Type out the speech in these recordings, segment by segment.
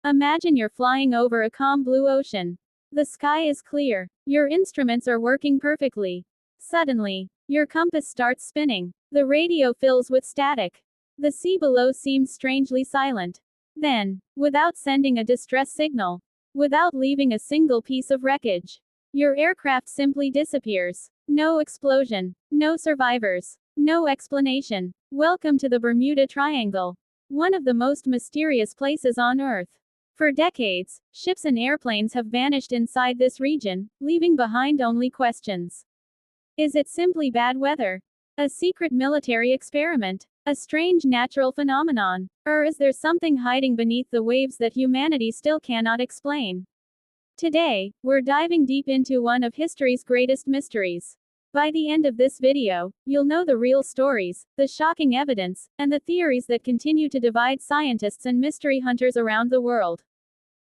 Imagine you're flying over a calm blue ocean. The sky is clear. Your instruments are working perfectly. Suddenly, your compass starts spinning. The radio fills with static. The sea below seems strangely silent. Then, without sending a distress signal, without leaving a single piece of wreckage, your aircraft simply disappears. No explosion. No survivors. No explanation. Welcome to the Bermuda Triangle, one of the most mysterious places on Earth. For decades, ships and airplanes have vanished inside this region, leaving behind only questions. Is it simply bad weather? A secret military experiment? A strange natural phenomenon? Or is there something hiding beneath the waves that humanity still cannot explain? Today, we're diving deep into one of history's greatest mysteries. By the end of this video, you'll know the real stories, the shocking evidence, and the theories that continue to divide scientists and mystery hunters around the world.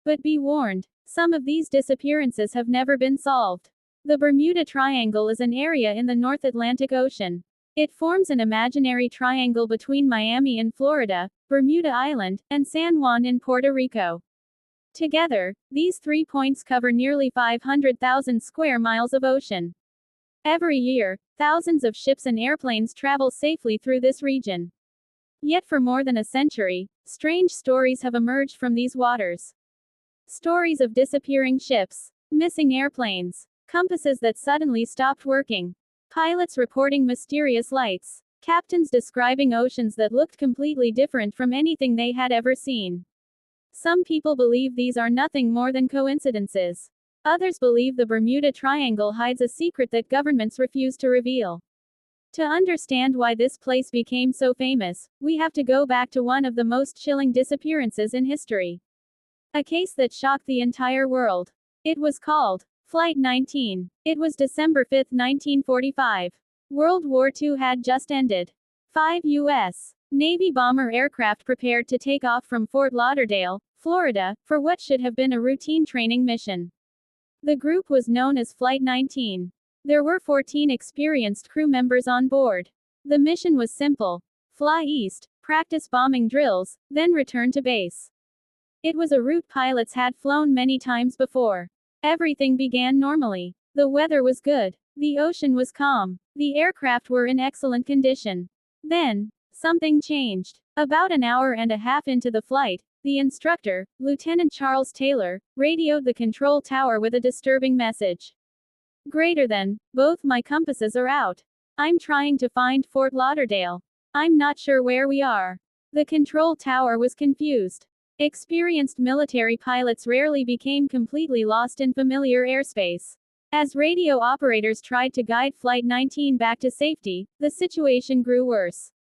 But be warned, some of these disappearances have never been solved. The Bermuda Triangle is an area in the North Atlantic Ocean. It forms an imaginary triangle between Miami in Florida, Bermuda Island, and San Juan in Puerto Rico. Together, these 3 points cover nearly 500,000 square miles of ocean. Every year, thousands of ships and airplanes travel safely through this region. Yet for more than a century, strange stories have emerged from these waters. Stories of disappearing ships, missing airplanes, compasses that suddenly stopped working, pilots reporting mysterious lights, captains describing oceans that looked completely different from anything they had ever seen. Some people believe these are nothing more than coincidences. Others believe the Bermuda Triangle hides a secret that governments refuse to reveal. To understand why this place became so famous, we have to go back to one of the most chilling disappearances in history. A case that shocked the entire world. It was called Flight 19. It was December 5, 1945. World War II had just ended. 5 U.S. Navy bomber aircraft prepared to take off from Fort Lauderdale, Florida, for what should have been a routine training mission. The group was known as Flight 19. There were 14 experienced crew members on board. The mission was simple: fly east, practice bombing drills, then return to base. It was a route pilots had flown many times before. Everything began normally. The weather was good. The ocean was calm. The aircraft were in excellent condition. Then, something changed. About an hour and a half into the flight, the instructor, Lieutenant Charles Taylor, radioed the control tower with a disturbing message. Greater than, both my compasses are out. I'm trying to find Fort Lauderdale. I'm not sure where we are. The control tower was confused. Experienced military pilots rarely became completely lost in familiar airspace. As radio operators tried to guide Flight 19 back to safety, the situation grew worse.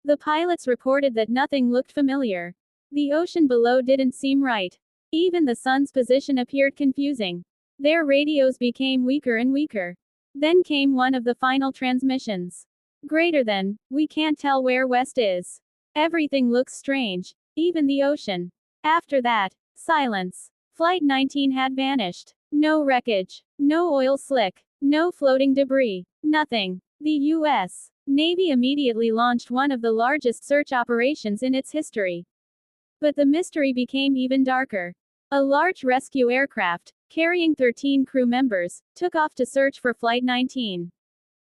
The pilots reported that nothing looked familiar. The ocean below didn't seem right. Even the sun's position appeared confusing. Their radios became weaker and weaker. Then came one of the final transmissions. Greater than, we can't tell where west is. Everything looks strange. Even the ocean. After that, silence. Flight 19 had vanished. No wreckage. No oil slick. No floating debris. Nothing. The U.S. Navy immediately launched one of the largest search operations in its history. But the mystery became even darker. A large rescue aircraft, carrying 13 crew members, took off to search for Flight 19.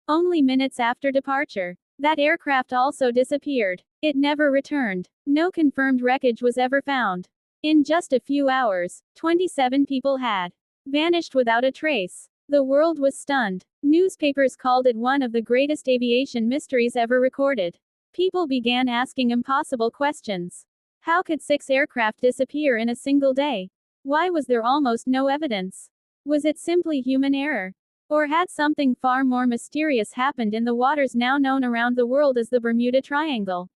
Only minutes after departure, that aircraft also disappeared. It never returned. No confirmed wreckage was ever found. In just a few hours, 27 people had vanished without a trace. The world was stunned. Newspapers called it one of the greatest aviation mysteries ever recorded. People began asking impossible questions. How could 6 aircraft disappear in a single day? Why was there almost no evidence? Was it simply human error? Or had something far more mysterious happened in the waters now known around the world as the Bermuda Triangle?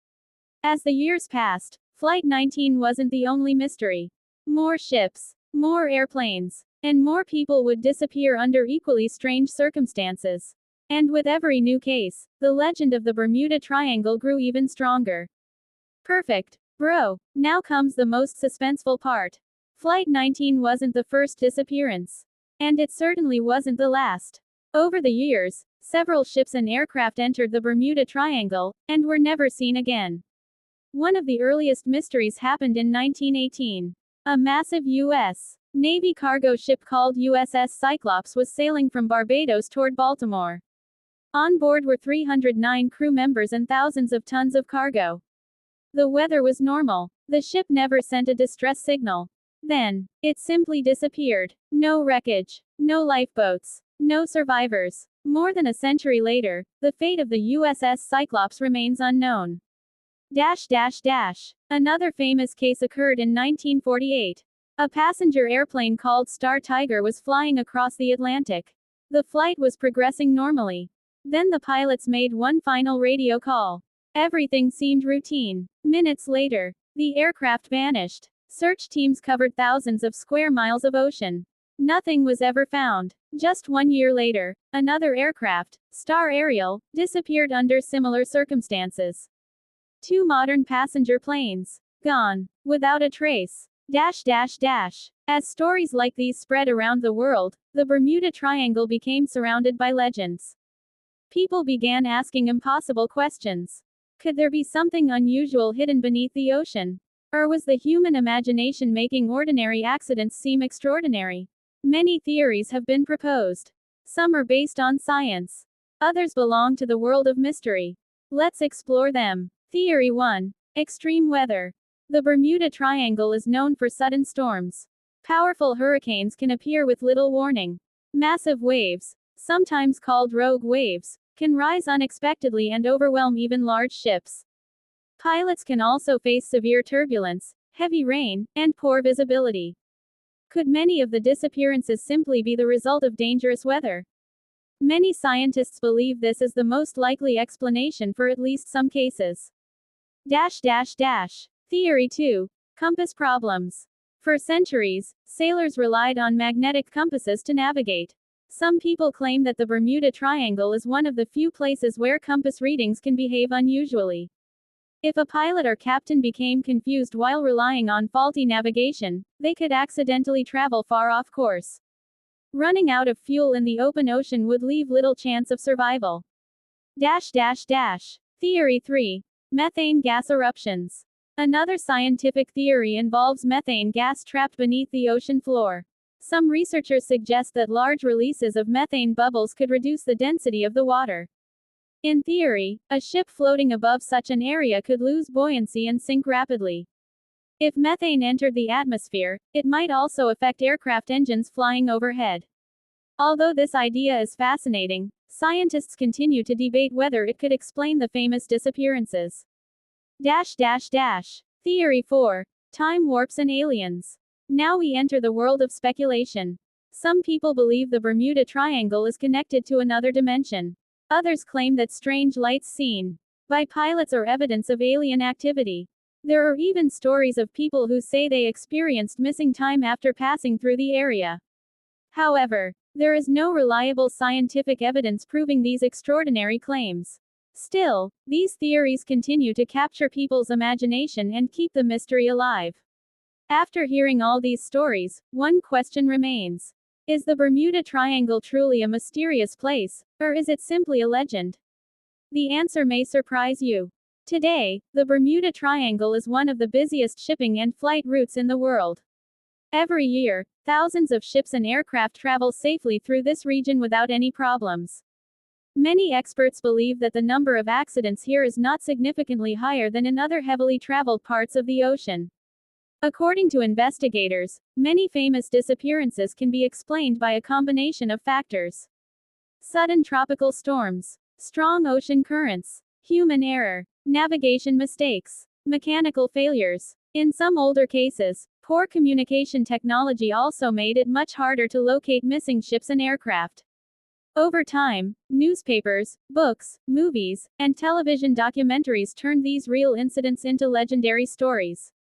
As the years passed, Flight 19 wasn't the only mystery. More ships, more airplanes, and more people would disappear under equally strange circumstances. And with every new case, the legend of the Bermuda Triangle grew even stronger. Perfect. Bro, now comes the most suspenseful part. Flight 19 wasn't the first disappearance. And it certainly wasn't the last. Over the years, several ships and aircraft entered the Bermuda Triangle, and were never seen again. One of the earliest mysteries happened in 1918. A massive U.S. Navy cargo ship called USS Cyclops was sailing from Barbados toward Baltimore. On board were 309 crew members and thousands of tons of cargo. The weather was normal. The ship never sent a distress signal. Then, it simply disappeared. No wreckage, no lifeboats, no survivors. More than a century later, the fate of the USS Cyclops remains unknown. Another famous case occurred in 1948. A passenger airplane called Star Tiger was flying across the Atlantic. The flight was progressing normally. Then the pilots made one final radio call. Everything seemed routine. Minutes later, the aircraft vanished. Search teams covered thousands of square miles of ocean. Nothing was ever found. Just 1 year later, another aircraft, Star Ariel, disappeared under similar circumstances. 2 modern passenger planes. Gone. Without a trace. As stories like these spread around the world, the Bermuda Triangle became surrounded by legends. People began asking impossible questions. Could there be something unusual hidden beneath the ocean? Or was the human imagination making ordinary accidents seem extraordinary? Many theories have been proposed. Some are based on science. Others belong to the world of mystery. Let's explore them. Theory 1. Extreme weather. The Bermuda Triangle is known for sudden storms. Powerful hurricanes can appear with little warning. Massive waves, sometimes called rogue waves, can rise unexpectedly and overwhelm even large ships. Pilots can also face severe turbulence, heavy rain, and poor visibility. Could many of the disappearances simply be the result of dangerous weather? Many scientists believe this is the most likely explanation for at least some cases. Theory 2. Compass problems. For centuries, sailors relied on magnetic compasses to navigate. Some people claim that the Bermuda Triangle is one of the few places where compass readings can behave unusually. If a pilot or captain became confused while relying on faulty navigation, they could accidentally travel far off course. Running out of fuel in the open ocean would leave little chance of survival. Theory 3. Methane gas eruptions. Another scientific theory involves methane gas trapped beneath the ocean floor. Some researchers suggest that large releases of methane bubbles could reduce the density of the water. In theory, a ship floating above such an area could lose buoyancy and sink rapidly. If methane entered the atmosphere, it might also affect aircraft engines flying overhead. Although this idea is fascinating, scientists continue to debate whether it could explain the famous disappearances. Theory 4. Time warps and aliens. Now we enter the world of speculation. Some people believe the Bermuda Triangle is connected to another dimension. Others claim that strange lights seen by pilots are evidence of alien activity. There are even stories of people who say they experienced missing time after passing through the area. However, there is no reliable scientific evidence proving these extraordinary claims. Still, these theories continue to capture people's imagination and keep the mystery alive. After hearing all these stories, one question remains. Is the Bermuda Triangle truly a mysterious place, or is it simply a legend? The answer may surprise you. Today, the Bermuda Triangle is one of the busiest shipping and flight routes in the world. Every year, thousands of ships and aircraft travel safely through this region without any problems. Many experts believe that the number of accidents here is not significantly higher than in other heavily traveled parts of the ocean. According to investigators, many famous disappearances can be explained by a combination of factors. Sudden tropical storms, strong ocean currents, human error, navigation mistakes, mechanical failures. In some older cases, poor communication technology also made it much harder to locate missing ships and aircraft. Over time, newspapers, books, movies, and television documentaries turned these real incidents into legendary stories.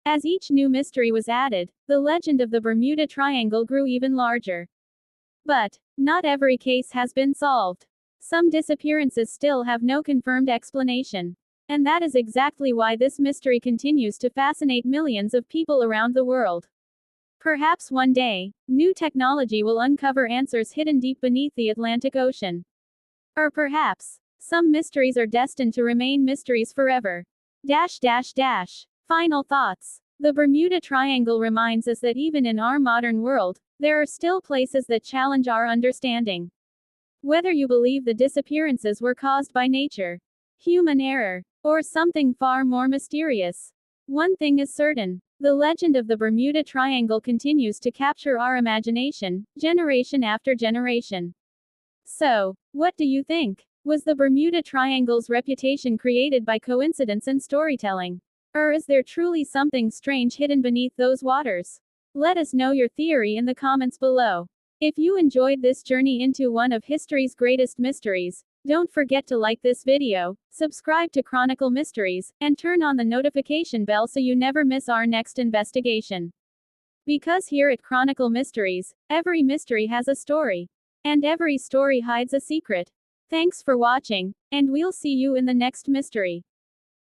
As each new mystery was added, the legend of the Bermuda Triangle grew even larger. But, not every case has been solved. Some disappearances still have no confirmed explanation. And that is exactly why this mystery continues to fascinate millions of people around the world. Perhaps one day, new technology will uncover answers hidden deep beneath the Atlantic Ocean. Or perhaps, some mysteries are destined to remain mysteries forever. Final thoughts. The Bermuda Triangle reminds us that even in our modern world, there are still places that challenge our understanding. Whether you believe the disappearances were caused by nature, human error, or something far more mysterious, one thing is certain: the legend of the Bermuda Triangle continues to capture our imagination, generation after generation. So, what do you think? Was the Bermuda Triangle's reputation created by coincidence and storytelling? Or is there truly something strange hidden beneath those waters? Let us know your theory in the comments below. If you enjoyed this journey into one of history's greatest mysteries, don't forget to like this video, subscribe to Chronicle Mysteries, and turn on the notification bell so you never miss our next investigation. Because here at Chronicle Mysteries, every mystery has a story. And every story hides a secret. Thanks for watching, and we'll see you in the next mystery.